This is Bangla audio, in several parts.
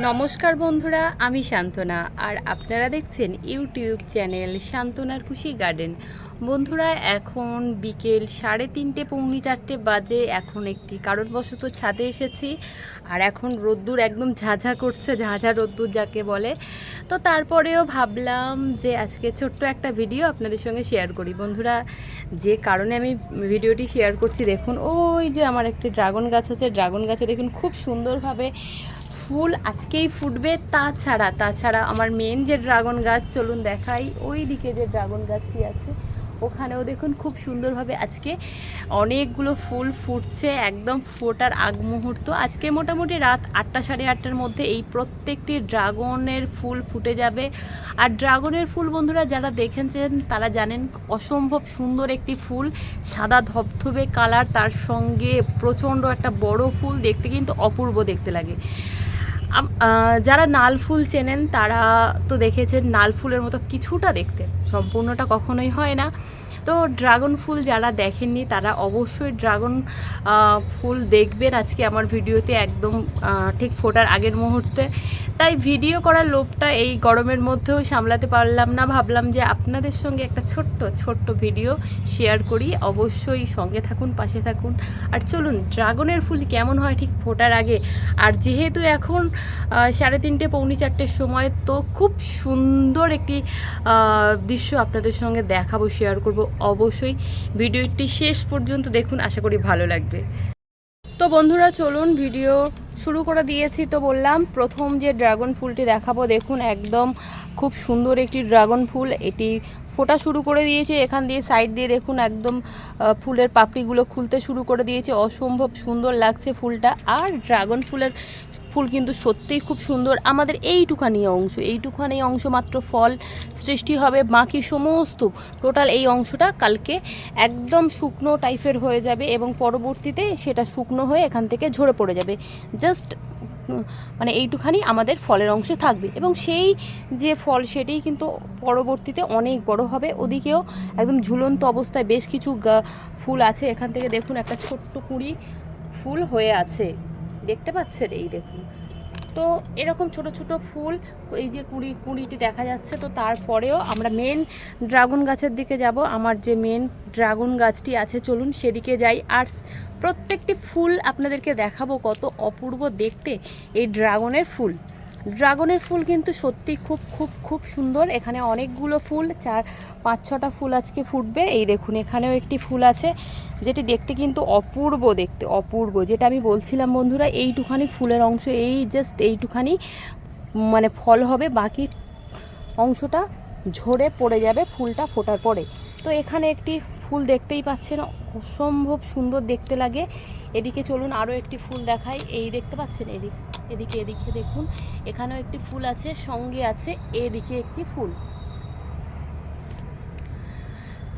নমস্কার বন্ধুরা, আমি শান্তনা আর আপনারা দেখছেন ইউটিউব চ্যানেল শান্তনার খুশি গার্ডেন। বন্ধুরা, এখন বিকেল 3:30 পৌনে 4টে বাজে। এখন একটি কারণবশত ছাদে এসেছি আর এখন রোদ্দুর একদম ঝাঁঝা করছে, ঝাঁঝা রোদ্দুর যাকে বলে। তো তারপরেও ভাবলাম যে আজকে ছোট্ট একটা ভিডিও আপনাদের সঙ্গে শেয়ার করি। বন্ধুরা, যে কারণে আমি ভিডিওটি শেয়ার করছি, দেখুন ওই যে আমার একটি ড্রাগন গাছ আছে, ড্রাগন গাছে দেখুন খুব সুন্দরভাবে ফুল আজকেই ফুটবে। তাছাড়া আমার মেন যে ড্রাগন গাছ, চলুন দেখাই, ওই দিকে যে ড্রাগন গাছটি আছে ওখানেও দেখুন খুব সুন্দরভাবে আজকে অনেকগুলো ফুল ফুটছে, একদম ফোটার আগ মুহূর্ত। আজকে মোটামুটি রাত 8টা 8:30টার মধ্যে এই প্রত্যেকটি ড্রাগনের ফুল ফুটে যাবে। আর ড্রাগনের ফুল বন্ধুরা যারা দেখেছেন তারা জানেন অসম্ভব সুন্দর একটি ফুল, সাদা ধবধবে কালার, তার সঙ্গে প্রচণ্ড একটা বড় ফুল, দেখতে কিন্তু অপূর্ব দেখতে লাগে। যারা নাল ফুল চেনেন তারা তো দেখেছেন নাল ফুলের মতো কিছুটা দেখতে, সম্পূর্ণটা কখনোই হয় না। তো ড্রাগন ফুল যারা দেখেননি তারা অবশ্যই ড্রাগন ফুল দেখবেন আজকে আমার ভিডিওতে, একদম ঠিক ফোটার আগের মুহূর্তে। তাই ভিডিও করার লোভটা এই গরমের মধ্যেও সামলাতে পারলাম না, ভাবলাম যে আপনাদের সঙ্গে একটা ছোট্ট ভিডিও শেয়ার করি। অবশ্যই সঙ্গে থাকুন, পাশে থাকুন। আর চলুন ড্রাগনের ফুল কেমন হয় ঠিক ফোটার আগে। আর যেহেতু এখন 3:30 পৌনে 4টের সময়, তো খুব সুন্দর একটি দৃশ্য আপনাদের সঙ্গে দেখাবো, শেয়ার করব। অবশ্যই ভিডিওটি শেষ পর্যন্ত দেখুন, আশা করি ভালো লাগবে। তো বন্ধুরা চলুন ভিডিও শুরু করে দিয়েছি। তো বললাম প্রথম যে ড্রাগন ফুলটি দেখাবো, দেখুন একদম খুব সুন্দর একটি ড্রাগন ফুল, এটি ফোটা শুরু করে দিয়েছে। এখান দিয়ে সাইড দিয়ে দেখুন একদম ফুলের পাপড়িগুলো খুলতে শুরু করে দিয়েছে, অসম্ভব সুন্দর লাগছে ফুলটা। আর ড্রাগন ফুল কিন্তু সত্যিই খুব সুন্দর। আমাদের এইটুখানি অংশ মাত্র ফল সৃষ্টি হবে, বাকি সমস্ত টোটাল এই অংশটা কালকে একদম শুকনো টাইপের হয়ে যাবে এবং পরবর্তীতে সেটা শুকনো হয়ে এখান থেকে ঝরে পড়ে যাবে। জাস্ট মানে এইটুখানি আমাদের ফলের অংশ থাকবে এবং সেই যে ফল সেটাই কিন্তু পরবর্তীতে অনেক বড় হবে। ওদিকেও একদম ঝুলন্ত অবস্থায় বেশ কিছু ফুল আছে। এখান থেকে দেখুন একটা ছোট্ট কুঁড়ি ফুল হয়ে আছে, দেখতে পাচ্ছেন, এই দেখুন। তো এরকম ছোট ফুল, এই যে কুঁড়িটি দেখা যাচ্ছে। তো তারপরেও আমরা মেন ড্রাগন গাছের দিকে যাব। আমার যে মেন ড্রাগন গাছটি আছে, চলুন সেদিকে যাই। আর প্রত্যেকটি ফুল আপনাদেরকে দেখাবো কত অপূর্ব দেখতে এই ড্রাগনের ফুল কিন্তু সত্যি খুব সুন্দর। এখানে অনেকগুলো ফুল, 4-5-6টা ফুল আজকে ফুটবে। এই দেখুন এখানেও একটি ফুল আছে যেটি দেখতে কিন্তু অপূর্ব, যেটা আমি বলছিলাম বন্ধুরা, এইটুখানি ফুলের অংশ, এই জাস্ট এইটুখানি মানে ফল হবে, বাকি অংশটা ঝরে পড়ে যাবে ফুলটা ফোটার পরে। তো এখানে একটি ফুল দেখতেই পাচ্ছেন, অসম্ভব সুন্দর দেখতে লাগে। এদিকে চলুন আরও একটি ফুল দেখাই, এই দেখতে পাচ্ছেন, এদিকে দেখুন এখানেও একটি ফুল আছে, সঙ্গে আছে এদিকে একটি ফুল।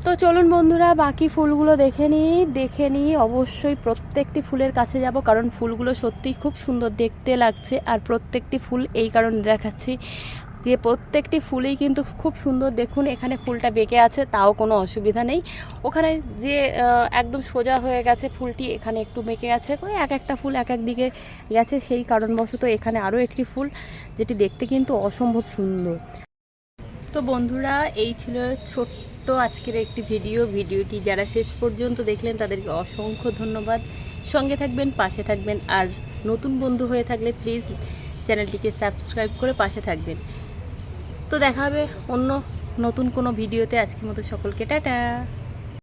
তো চলুন বন্ধুরা বাকি ফুলগুলো দেখে নিই অবশ্যই প্রত্যেকটি ফুলের কাছে যাব, কারণ ফুলগুলো সত্যিই খুব সুন্দর দেখতে লাগছে। আর প্রত্যেকটি ফুল এই কারণে দেখাচ্ছি যে প্রত্যেকটি ফুলেই কিন্তু খুব সুন্দর। দেখুন এখানে ফুলটা বেঁকে আছে, তাও কোনো অসুবিধা নেই। ওখানে যে একদম সোজা হয়ে গেছে ফুলটি, এখানে একটু বেঁকে গেছে, এক একটা ফুল এক এক দিকে গেছে, সেই কারণবশত এখানে আরও একটি ফুল যেটি দেখতে কিন্তু অসম্ভব সুন্দর। তো বন্ধুরা এই ছিল ছোট্ট আজকের একটি ভিডিওটি যারা শেষ পর্যন্ত দেখলেন তাদেরকে অসংখ্য ধন্যবাদ। সঙ্গে থাকবেন, পাশে থাকবেন। আর নতুন বন্ধু হয়ে থাকলে প্লিজ চ্যানেলটিকে সাবস্ক্রাইব করে পাশে থাকবেন। তো দেখা হবে অন্য নতুন কোনো ভিডিওতে। আজকের মতো সকলকে টাটা।